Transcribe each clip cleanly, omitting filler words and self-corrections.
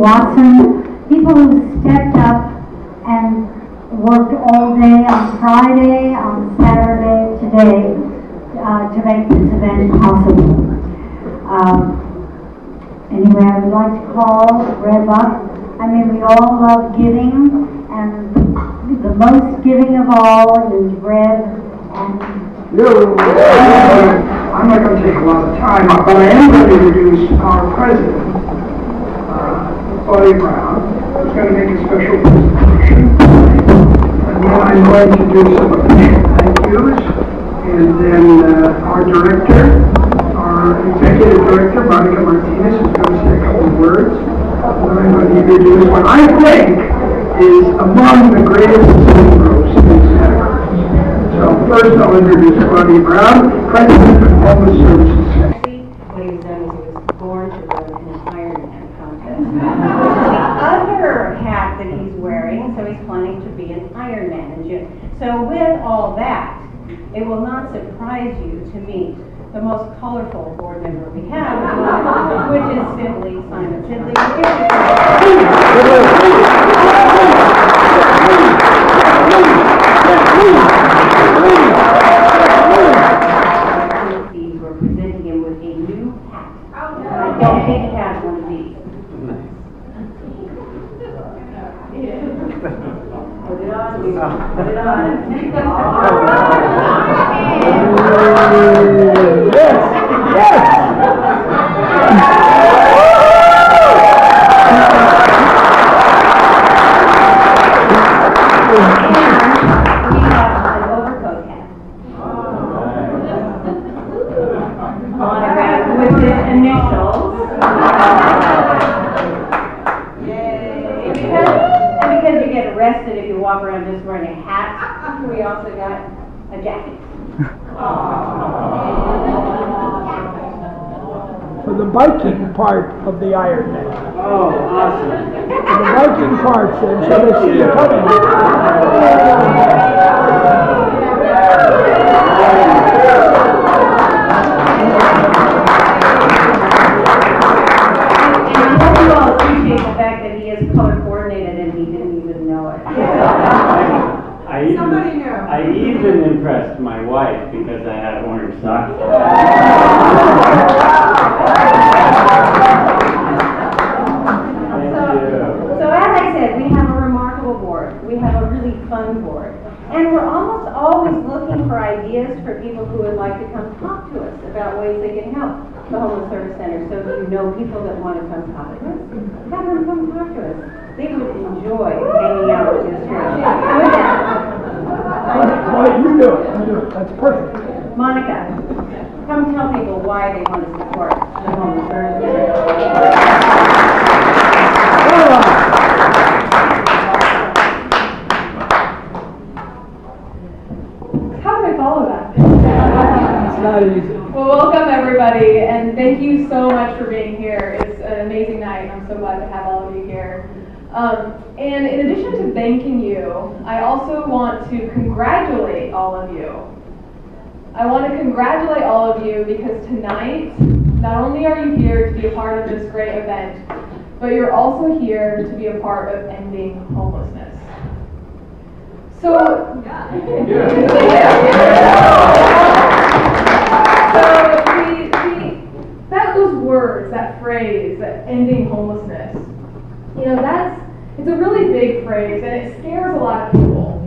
Watson, people who stepped up and worked all day on Friday, on Saturday, today, to make this event possible. Anyway, I would like to call Reb up. I mean, we all love giving, and the most giving of all is Reb. And I'm not going to take a lot of time, but I am going to introduce our president, Buddy Brown, who's going to make a special presentation. And then I'm going to do some official thank yous. And then our director, our executive director, Monica Martinez, is going to say a couple of words. And then I'm going to introduce what I think is among the greatest city groups in Santa Cruz. So first I'll introduce Buddy Brown, President of Homeless Services. What he was done is he was born to run an Ironman contest. The other hat that he's wearing, so he's planning to be an Ironman in June. So with all that, it will not surprise you to meet the most colorful board member we have, which is simply Simon Sidley. We're presenting him with a new hat. I don't think he has one of these. Put it on, put it on. Yes, yes. With his initials. Yay. And because you get arrested if you walk around just wearing a hat, we also got a jacket. For the biking part of the Ironman. Oh, awesome. For the biking part, so they see you coming. The fact that he is color coordinated and he didn't even know it. I even impressed my wife because I had orange socks. So as I said, we have a remarkable board. We have a really fun board. And we're almost always looking for ideas for people who would like to come talk to us about ways they can help the Homeless Service Center. So if you know people that want to come talk to us, have them come talk to us. They would enjoy hanging out with us here. Well, you do it. You do it. That's perfect. Monica, come tell people why they want to support the Homeless Service Center. How do I follow that? It's not easy. Well, welcome everybody, and thank you so much for being here. It's an amazing night. I'm so glad to have all of you here. And in addition to thanking you, I also want to congratulate all of you. I want to congratulate all of you because tonight, not only are you here to be a part of this great event, but you're also here to be a part of ending homelessness. So, those words, that phrase, that ending homelessness, you know, it's a really big phrase, and it scares a lot of people.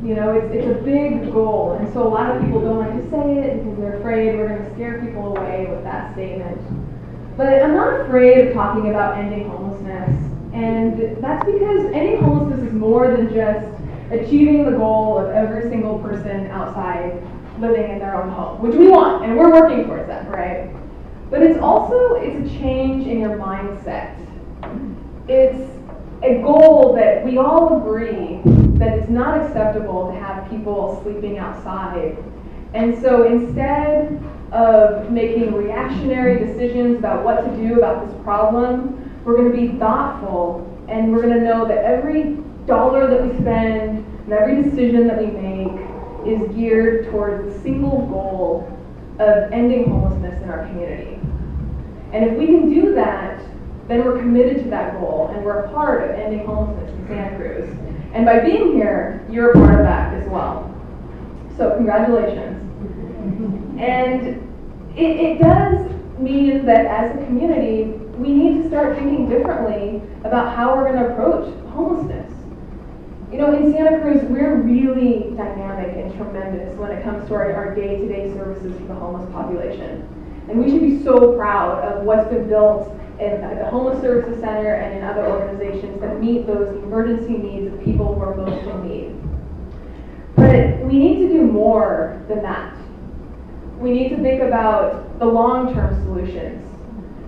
You know, it's a big goal, and so a lot of people don't like to say it because they're afraid we're going to scare people away with that statement. But I'm not afraid of talking about ending homelessness, and that's because ending homelessness is more than just achieving the goal of every single person outside living in their own home, which we want, and we're working towards that, right? But it's a change in your mindset. It's a goal that we all agree that it's not acceptable to have people sleeping outside. And so instead of making reactionary decisions about what to do about this problem, we're going to be thoughtful, and we're going to know that every dollar that we spend and every decision that we make is geared towards the single goal of ending homelessness in our community. And if we can do that, then we're committed to that goal, and we're a part of ending homelessness in Santa Cruz. And by being here, you're a part of that as well. So congratulations. And it does mean that as a community, we need to start thinking differently about how we're going to approach homelessness. You know, in Santa Cruz, we're really dynamic and tremendous when it comes to our day-to-day services for the homeless population. And we should be so proud of what's been built in the Homeless Services Center and in other organizations that meet those emergency needs of people who are most in need. But we need to do more than that. We need to think about the long-term solutions.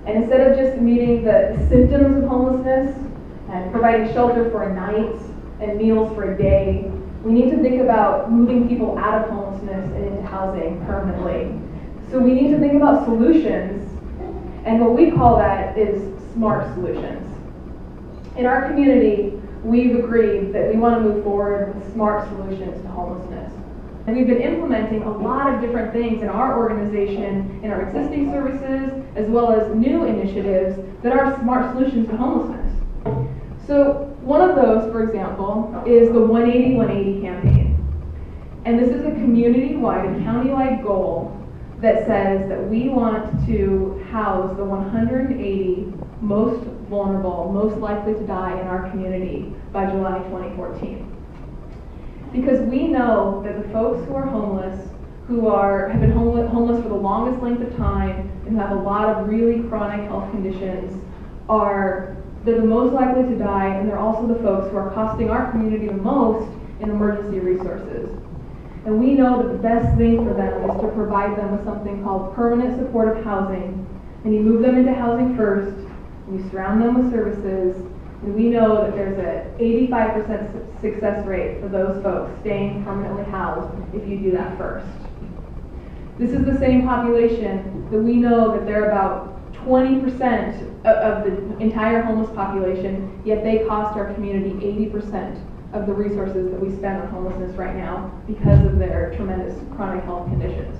And instead of just meeting the symptoms of homelessness and providing shelter for a night and meals for a day, we need to think about moving people out of homelessness and into housing permanently. So we need to think about solutions, and what we call that is smart solutions. In our community, we've agreed that we want to move forward with smart solutions to homelessness. And we've been implementing a lot of different things in our organization, in our existing services, as well as new initiatives that are smart solutions to homelessness. So one of those, for example, is the 180-180 campaign. And this is a community-wide and county-wide goal that says that we want to house the 180 most vulnerable, most likely to die in our community by July 2014. Because we know that the folks who are homeless, have been homeless for the longest length of time and have a lot of really chronic health conditions, they're the most likely to die, and they're also the folks who are costing our community the most in emergency resources. And we know that the best thing for them is to provide them with something called permanent supportive housing. And you move them into housing first, and you surround them with services, and we know that there's an 85% success rate for those folks staying permanently housed if you do that first. This is the same population that we know that they're about 20% of the entire homeless population, yet they cost our community 80% of the resources that we spend on homelessness right now because of their tremendous chronic health conditions.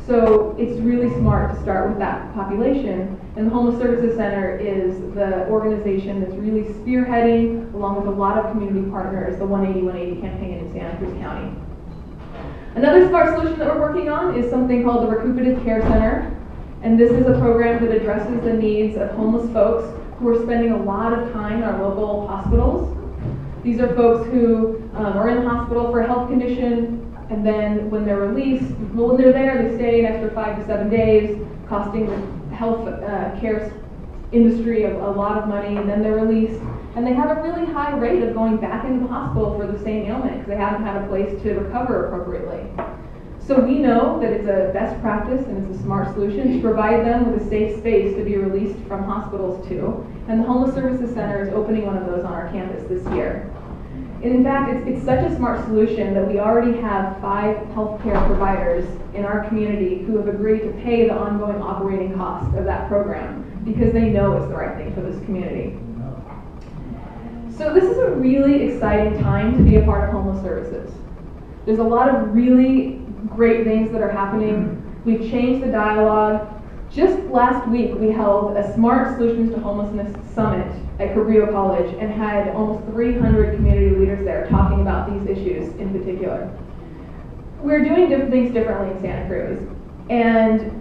So it's really smart to start with that population, and the Homeless Services Center is the organization that's really spearheading, along with a lot of community partners, the 180-180 campaign in Santa Cruz County. Another smart solution that we're working on is something called the Recuperative Care Center, and this is a program that addresses the needs of homeless folks who are spending a lot of time in our local hospitals. These are folks who are in the hospital for a health condition, and then when they're released, when they're there, they stay an extra 5 to 7 days, costing the health care industry a lot of money, and then they're released. And they have a really high rate of going back into the hospital for the same ailment because they haven't had a place to recover appropriately. So we know that it's a best practice and it's a smart solution to provide them with a safe space to be released from hospitals too. And the Homeless Services Center is opening one of those on our campus this year. In fact, it's such a smart solution that we already have 5 healthcare providers in our community who have agreed to pay the ongoing operating costs of that program because they know it's the right thing for this community. So this is a really exciting time to be a part of Homeless Services. There's a lot of really great things that are happening. We've changed the dialogue. Just last week, we held a Smart Solutions to Homelessness Summit at Cabrillo College and had almost 300 community leaders there talking about these issues in particular. We're doing things differently in Santa Cruz, and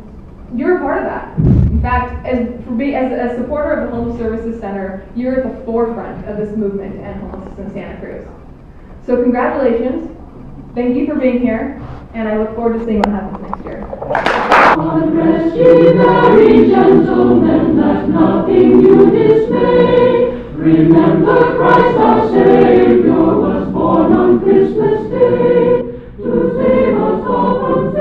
you're a part of that. In fact, as a supporter of the Homeless Services Center, you're at the forefront of this movement to end homelessness in Santa Cruz. So congratulations. Thank you for being here, and I look forward to seeing what happens next year. Rest ye very gentlemen, let nothing you dismay. Remember Christ our Savior was born on Christmas Day to save us all from sin.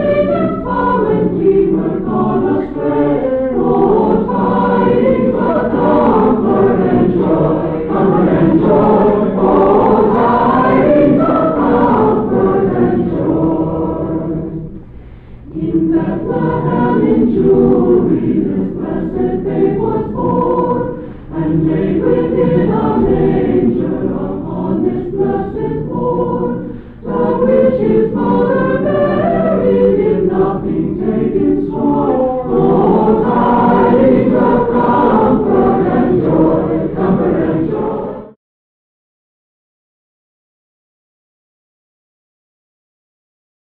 Bethlehem in Jewry, this blessed babe was born, and laid within a manger.